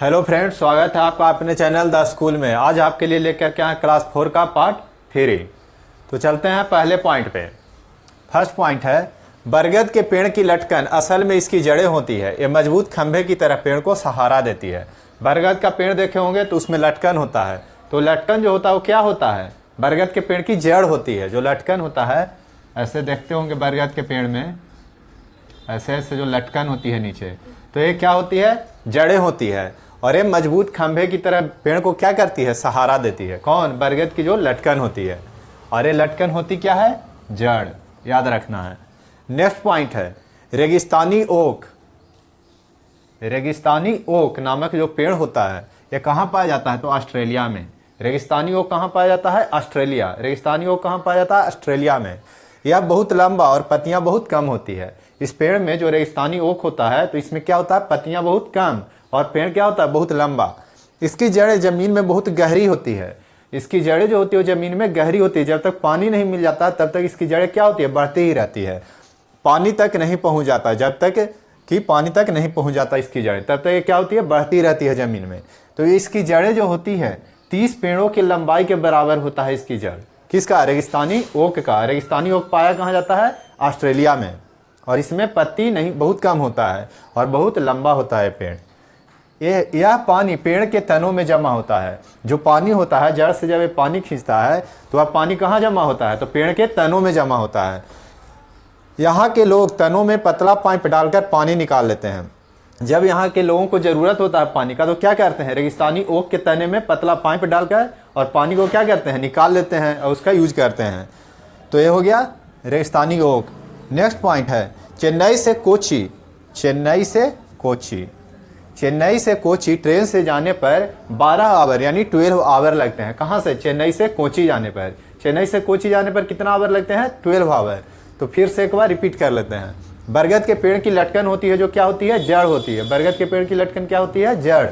Hello friends, स्वागत है आपका अपने चैनल द स्कूल में। आज आपके लिए लेकर के आए क्लास 4 का पार्ट 3। तो चलते हैं पहले पॉइंट पे। फर्स्ट पॉइंट है, बरगद के पेड़ की लटकन असल में इसकी जड़ें होती है। ये मजबूत खंभे की तरह पेड़ को सहारा देती है। बरगद का पेड़ देखे होंगे तो उसमें लटकन होता है। तो लटकन जो होता है वो क्या होता है? बरगद के पेड़ की जड़ होती है। जो लटकन होता है, ऐसे देखते होंगे बरगद के पेड़ में ऐसे ऐसे जो लटकन होती है नीचे, तो ये क्या होती है? जड़ें होती है। और ये मजबूत खंभे की तरह पेड़ को क्या करती है? सहारा देती है। कौन? बरगद की जो लटकन होती है। और ये लटकन होती क्या है? जड़। याद रखना है। नेक्स्ट पॉइंट है, रेगिस्तानी ओक। रेगिस्तानी ओक नामक जो पेड़ होता है, ये कहाँ पाया जाता है? तो ऑस्ट्रेलिया में। रेगिस्तानी ओक कहाँ पाया जाता है? ऑस्ट्रेलिया। रेगिस्तानी ओक कहाँ पाया जाता है? ऑस्ट्रेलिया में। यह बहुत लंबा और पत्तियां बहुत कम होती है। इस पेड़ में जो रेगिस्तानी ओक होता है, तो इसमें क्या होता है? पत्तियां बहुत कम और पेड़ क्या होता है? बहुत लंबा। इसकी जड़ें जमीन में बहुत गहरी होती है। इसकी जड़ें जो होती है वो जमीन में गहरी होती है। जब तक पानी नहीं मिल जाता तब तक इसकी जड़ें क्या होती है? बढ़ती ही रहती है। पानी तक नहीं पहुंच जाता। जब तक कि पानी तक नहीं पहुंच जाता इसकी जड़ें, तब तक ये क्या होती है? बढ़ती रहती है जमीन में। तो इसकी जड़ें जो होती है 30 पेड़ों की लंबाई के बराबर होता है इसकी जड़। किसका? रेगिस्तानी ओक का। रेगिस्तानी ओक पाया कहाँ जाता है? ऑस्ट्रेलिया में। और इसमें पत्ती नहीं, बहुत कम होता है और बहुत लंबा होता है पेड़। यह पानी पेड़ के तनों में जमा होता है। जो पानी होता है, जड़ से जब ये पानी खींचता है तो वह पानी कहाँ जमा होता है? तो पेड़ के तनों में जमा होता है। यहाँ के लोग तनों में पतला पाइप डालकर पानी निकाल लेते हैं। जब यहाँ के लोगों को जरूरत होता है पानी का, तो क्या करते हैं? रेगिस्तानी ओक के तने में पतला पाइप डालकर और पानी को क्या करते हैं? निकाल लेते हैं और उसका यूज करते हैं। तो ये हो गया रेगिस्तानी ओक। नेक्स्ट पॉइंट है, चेन्नई से कोची। चेन्नई से कोची। चेन्नई से कोची ट्रेन से जाने पर 12 आवर यानी 12 आवर लगते हैं। कहाँ से? चेन्नई से कोची जाने पर। चेन्नई से कोची जाने पर कितना आवर लगते हैं? 12 आवर। तो फिर से एक बार रिपीट कर लेते हैं। बरगद के पेड़ की लटकन होती है जो क्या होती है? जड़ होती है। बरगद के पेड़ की लटकन क्या होती है? जड़।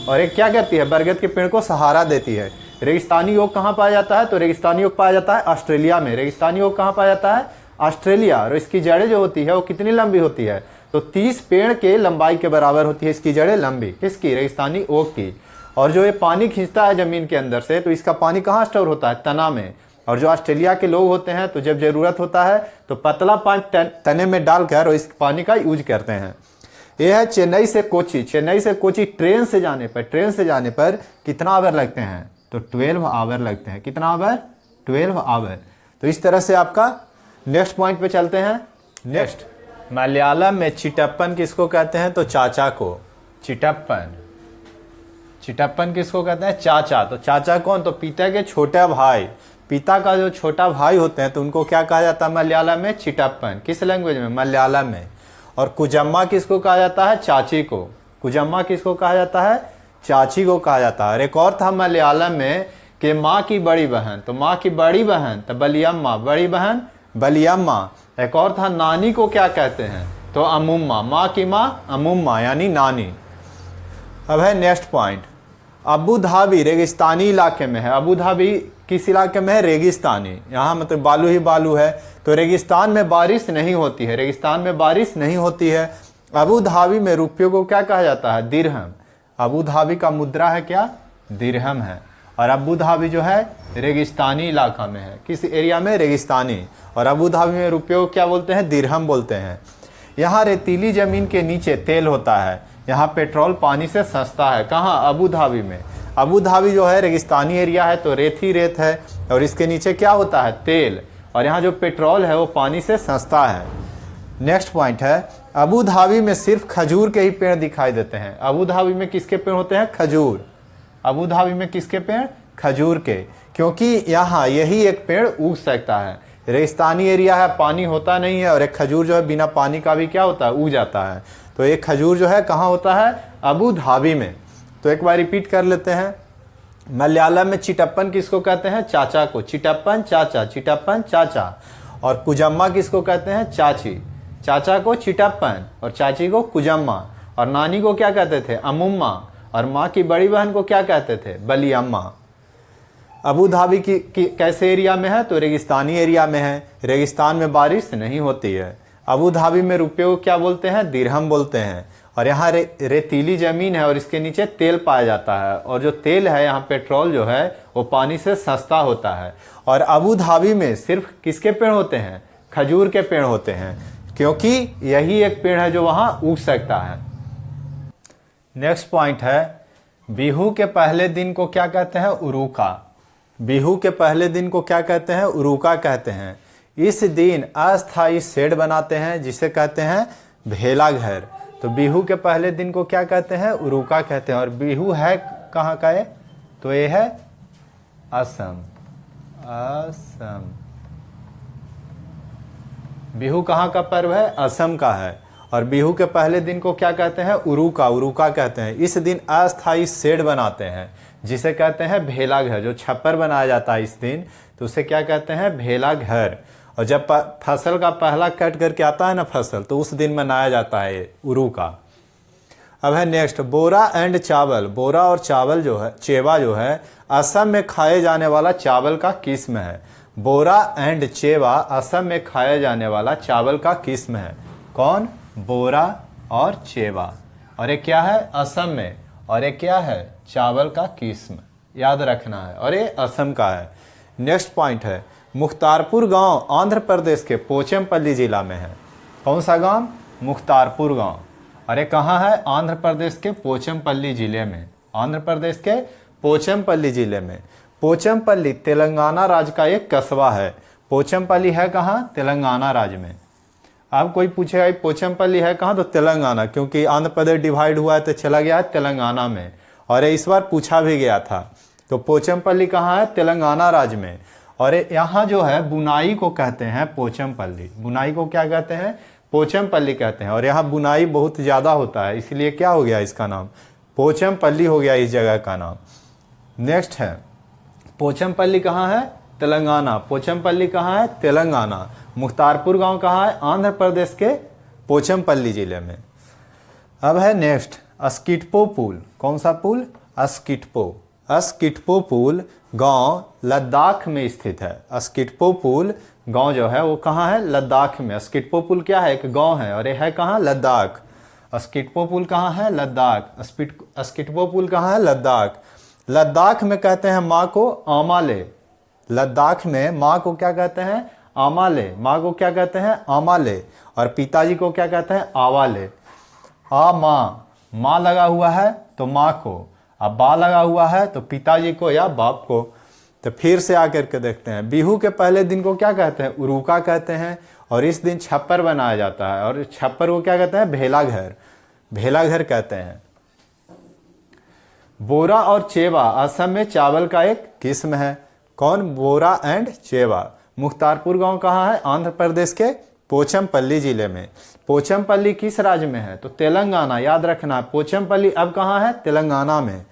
और एक क्या करती है? बरगद के पेड़ को सहारा देती है। रेगिस्तानी ओक कहाँ पाया जाता है? तो रेगिस्तानी ओक पाया जाता है ऑस्ट्रेलिया में। रेगिस्तानी ओक कहाँ पाया जाता है? ऑस्ट्रेलिया। और इसकी जड़ें जो होती है वो कितनी लंबी होती है? तो 30 पेड़ के लंबाई के बराबर होती है इसकी जड़ें लंबी। किसकी? रेगिस्तानी ओक की। और जो ये पानी खींचता है जमीन के अंदर से, तो इसका पानी कहाँ स्टोर होता है? तना में। और जो ऑस्ट्रेलिया के लोग होते हैं, तो जब जरूरत होता है तो पतला पाइप तने में डालकर और इस पानी का यूज करते हैं। यह है चेन्नई से कोची। चेन्नई से कोची ट्रेन से जाने पर कितना आवर लगते हैं? तो 12 आवर लगते हैं। कितना आवर? 12 आवर। तो इस तरह से आपका नेक्स्ट पॉइंट पे चलते हैं। नेक्स्ट, मलयालम में चिटप्पन किसको कहते हैं? तो चाचा को। चिटप्पन। चिटप्पन किसको कहते हैं? चाचा। तो चाचा कौन? तो पिता के छोटा भाई। पिता का जो छोटा भाई होते हैं तो उनको क्या कहा जाता है मलयालम में? चिटप्पन। किस लैंग्वेज में? मलयालम में। और कुजम्मा किसको कहा जाता है? चाची को। कुजम्मा किसको कहा जाता है? चाची को कहा जाता है। और एक और था मलयालम में कि माँ की बड़ी बहन। तो माँ की बड़ी बहन तो बलियम्मा। बड़ी बहन बलियम्मा। एक और था, नानी को क्या कहते हैं? तो अमुम्मा। माँ की माँ अमुम्मा यानी नानी। अब है नेक्स्ट पॉइंट, अबू धाबी रेगिस्तानी इलाके में है। अबू धाबी किस इलाके में है? रेगिस्तानी। यहाँ मतलब बालू ही बालू है। तो रेगिस्तान में बारिश नहीं होती है। रेगिस्तान में बारिश नहीं होती है। अबू धाबी में रुपये को क्या कहा जाता है? दिरहम। अबू धाबी का मुद्रा है क्या? दिरहम है। और अबू धाबी जो है रेगिस्तानी इलाका में है। किस एरिया में? रेगिस्तानी। और अबू धाबी में रुपये को क्या बोलते हैं? दिरहम बोलते हैं। यहाँ रेतीली जमीन के नीचे तेल होता है। यहाँ पेट्रोल पानी से सस्ता है। कहाँ? अबू धाबी में। अबू धाबी जो है रेगिस्तानी एरिया है, तो रेत ही रेत है और इसके नीचे क्या होता है? तेल। और यहाँ जो पेट्रोल है वो पानी से सस्ता है। नेक्स्ट पॉइंट है, अबू धाबी में सिर्फ खजूर के ही पेड़ दिखाई देते हैं। अबू धाबी में किसके पेड़ होते हैं? खजूर। अबू धाबी में किसके पेड़? खजूर के। क्योंकि यहाँ यही एक पेड़ उग सकता है। रेगिस्तानी एरिया है, पानी होता नहीं है, और एक खजूर जो है बिना पानी का भी क्या होता है? उग जाता है। तो एक खजूर जो है कहाँ होता है? अबू धाबी में। तो एक बार रिपीट कर लेते हैं। मलयालम में चिटप्पन किसको कहते हैं? चाचा को। चिटप्पन चाचा। चिटप्पन चाचा। और कुजम्मा किसको कहते हैं? चाची। चाचा को चिटप्पन और चाची को कुजम्मा। और नानी को क्या कहते थे? अमुम्मा। और माँ की बड़ी बहन को क्या कहते थे? बलियम्मा। अबू धाबी की कैसे एरिया में है? तो रेगिस्तानी एरिया में है। रेगिस्तान में बारिश नहीं होती है। अबू धाबी में रुपये को क्या बोलते हैं? दिरहम बोलते हैं। और यहाँ रेतीली ज़मीन है और इसके नीचे तेल पाया जाता है, और जो तेल है यहाँ पेट्रोल जो है वो पानी से सस्ता होता है। और अबू धाबी में सिर्फ किसके पेड़ होते हैं? खजूर के पेड़ होते हैं, क्योंकि यही एक पेड़ है जो वहाँ उग सकता है। नेक्स्ट पॉइंट है, बिहू के पहले दिन को क्या कहते हैं? उरुका। बिहू के पहले दिन को क्या कहते हैं? उरुका कहते हैं। इस दिन अस्थायी शेड बनाते हैं जिसे कहते हैं भेला घर। तो बिहू के पहले दिन को क्या कहते हैं? उरुका कहते हैं। और बिहू है कहाँ का है? तो ये है असम। असम। बिहू कहाँ का पर्व है? असम का है। और बिहू के पहले दिन को क्या कहते हैं? उरुका। उरुका कहते हैं। इस दिन अस्थायी शेड बनाते हैं जिसे कहते हैं भेला घर। जो छप्पर बनाया जाता है इस दिन, तो उसे क्या कहते हैं? भेला घर। और जब फसल का पहला कट करके आता है ना फसल, तो उस दिन मनाया जाता है ये उरुका। अब है नेक्स्ट, बोरा एंड चावल। बोरा और चावल जो है, चेवा जो है, असम में खाए जाने वाला चावल का किस्म है। बोरा एंड चेवा असम में खाया जाने वाला चावल का किस्म है। कौन? बोरा और चेवा। और ये क्या है? असम में। और ये क्या है? चावल का किस्म, याद रखना है। और ये असम का है। नेक्स्ट पॉइंट है, मुख्तारपुर गांव आंध्र प्रदेश के पोचमपल्ली जिला में है। कौन सा गांव? मुख्तारपुर गांव। अरे कहाँ है? आंध्र प्रदेश के पोचमपल्ली जिले में। आंध्र प्रदेश के पोचमपल्ली जिले में। पोचमपल्ली तेलंगाना राज्य का एक कस्बा है। पोचमपल्ली है कहाँ? तेलंगाना राज्य में। अब कोई पूछेगा पोचमपल्ली है कहाँ? तो तेलंगाना, क्योंकि आंध्र प्रदेश डिवाइड हुआ है तो चला गया है तेलंगाना में। और इस बार पूछा भी गया था। तो पोचमपल्ली कहाँ है? तेलंगाना राज्य में। और यहाँ जो है बुनाई को कहते हैं पोचमपल्ली। बुनाई को क्या कहते हैं? पोचमपल्ली कहते हैं। और यहाँ बुनाई बहुत ज़्यादा होता है, इसलिए क्या हो गया इसका नाम? पोचमपल्ली हो गया इस जगह का नाम। नेक्स्ट है, पोचमपल्ली कहाँ है? तेलंगाना। पोचमपल्ली कहाँ है? तेलंगाना। मुख्तारपुर गांव कहाँ है? आंध्र प्रदेश के पोचमपल्ली जिले में। अब है नेक्स्ट, अस्किटपो पुल। कौन सा पुल? अस्किटपो। अस्किटपो पुल गांव लद्दाख में स्थित है। अस्किटपो पुल गांव जो है वो कहाँ है? लद्दाख में। अस्किटपो पुल क्या है? एक गांव है, और ये है कहाँ? लद्दाख। अस्किटपो पुल कहाँ है? लद्दाख। अस्किटपो पुल कहाँ है? लद्दाख। लद्दाख में कहते हैं माँ को आमाले। लद्दाख में माँ को क्या कहते हैं? आमाले। माँ को क्या कहते हैं? आमाले। और पिताजी को क्या कहते हैं? आवाले। आ माँ, माँ लगा हुआ है तो माँ को, अब बा लगा हुआ है तो पिताजी को या बाप को। तो फिर से आकर के देखते हैं, बिहू के पहले दिन को क्या कहते हैं? उरुका कहते हैं। और इस दिन छप्पर बनाया जाता है, और छप्पर को क्या कहते हैं? भेला घर। भेला घर कहते हैं। बोरा और चेवा असम में चावल का एक किस्म है। कौन? बोरा एंड चेवा। मुख्तारपुर गांव कहाँ है? आंध्र प्रदेश के पोचमपल्ली जिले में। पोचमपल्ली किस राज्य में है? तो तेलंगाना, याद रखना। पोचमपल्ली अब कहाँ है? तेलंगाना में।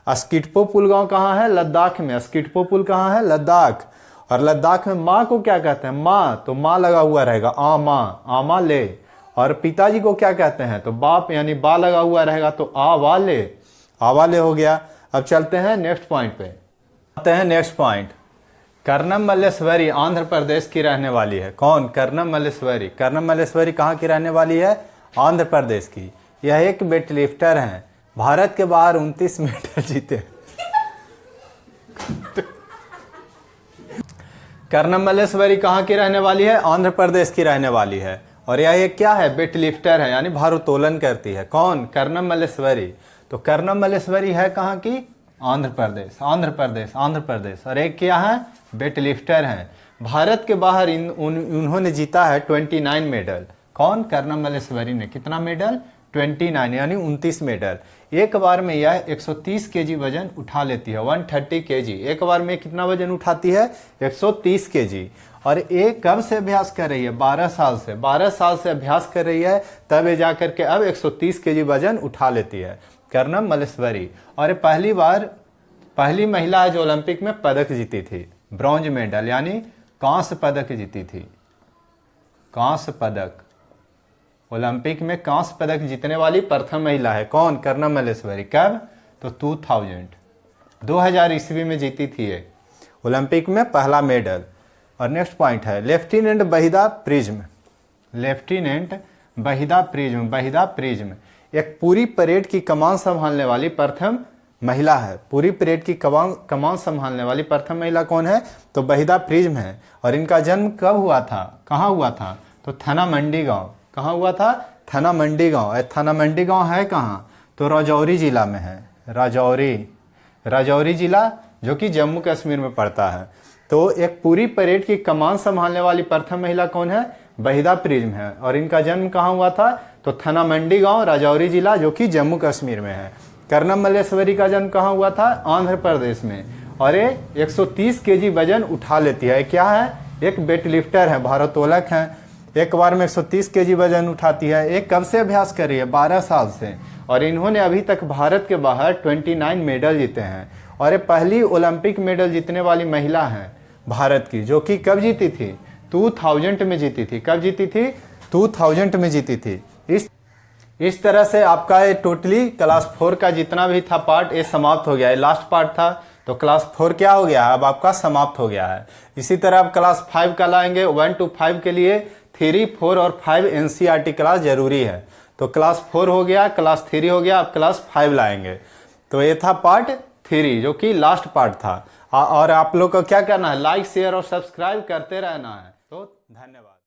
अस्किटपो पुल गांव कहाँ है? लद्दाख में। अस्किटपो पुल कहाँ है? लद्दाख। और लद्दाख में माँ को क्या कहते हैं? माँ, तो माँ लगा हुआ रहेगा, आ माँ, आमा ले। और पिताजी को क्या कहते हैं? तो बाप, यानी बा लगा हुआ रहेगा तो आ वाले, आवाले हो गया। अब चलते हैं नेक्स्ट पॉइंट पे। आते हैं नेक्स्ट पॉइंट, कर्नम मल्लेश्वरी आंध्र प्रदेश की रहने वाली है। कौन? कर्नम मल्लेश्वरी। कर्नम मल्लेश्वरी कहाँ की रहने वाली है? आंध्र प्रदेश की। यह एक वेट लिफ्टर हैं। भारत के बाहर 29 मेडल जीते। कर्नम मल्लेश्वरी कहाँ की रहने वाली है? आंध्र प्रदेश की रहने वाली है। और यह एक क्या है? वेट लिफ्टर है, यानी भारोत्तोलन करती है। कौन? कर्नम मल्लेश्वरी। तो कर्नम मल्लेश्वरी है कहाँ की? आंध्र प्रदेश। आंध्र प्रदेश, आंध्र प्रदेश। और एक क्या है? वेट लिफ्टर हैं। भारत के बाहर उन्होंने जीता है 29 मेडल। कौन? कर्नम मल्लेश्वरी ने। कितना मेडल? 29, यानी 29 मेडल। एक बार में यह 130 केजी वजन उठा लेती है। 130 केजी एक बार में कितना वजन उठाती है? 130 केजी। और ये कब से अभ्यास कर रही है? 12 साल से। 12 साल से अभ्यास कर रही है, तब ये जाकर के अब 130 केजी वजन उठा लेती है कर्नम मल्लेश्वरी। और पहली महिला है जो ओलंपिक में पदक जीती थी, ब्रॉन्ज मेडल, यानी कांस्य पदक जीती थी। कांस्य पदक, ओलंपिक में कांस्य पदक जीतने वाली प्रथम महिला है। कौन? कर्नम मल्लेश्वरी। कब? तो 2000 ईस्वी में जीती थी ये ओलंपिक में पहला मेडल। और नेक्स्ट पॉइंट है, lieutenant Bahida prism. Lieutenant Bahida prism. Bahida prism एक पूरी परेड की कमान संभालने वाली प्रथम महिला है। पूरी परेड की कमान संभालने वाली प्रथम महिला कौन है? तो वहीदा प्रिज्म है। और इनका जन्म कब हुआ था, कहाँ हुआ था? तो थाना मंडी गांव। कहाँ हुआ था? थाना मंडी गांव। थाना मंडी गांव है कहाँ? तो राजौरी जिला में है। राजौरी जिला जो कि जम्मू कश्मीर में पड़ता है। तो एक पूरी परेड की कमान संभालने वाली प्रथम महिला कौन है? वहीदा प्रिज्म है। और इनका जन्म कहाँ हुआ था? तो थाना मंडी गांव, राजौरी जिला जो कि जम्मू कश्मीर में है। कर्नम मल्लेश्वरी का जन्म कहाँ हुआ था? आंध्र प्रदेश में। और ये 130 केजी वजन उठा लेती है। क्या है? एक वेट लिफ्टर है, भारोत्तोलक है। एक बार में 130 केजी वजन उठाती है। एक कब से अभ्यास कर रही है? 12 साल से। और इन्होंने अभी तक भारत के बाहर 29 मेडल जीते हैं। और ये पहली ओलंपिक मेडल जीतने वाली महिला है भारत की, जो कि कब जीती थी? 2000 में जीती थी। कब जीती थी? 2000 में जीती थी। इस तरह से आपका ये टोटली क्लास 4 का जितना भी था पार्ट, ये समाप्त हो गया है। लास्ट पार्ट था, तो क्लास 4 क्या हो गया है? अब आपका समाप्त हो गया है। इसी तरह आप क्लास 5 का लाएंगे। 1 to 5 के लिए 3, 4 और 5 NCERT क्लास जरूरी है। तो क्लास 4 हो गया, क्लास 3 हो गया, अब क्लास 5 लाएंगे। तो ये था पार्ट 3 जो कि लास्ट पार्ट था। और आप लोग को क्या करना है? लाइक, शेयर और सब्सक्राइब करते रहना है। तो धन्यवाद।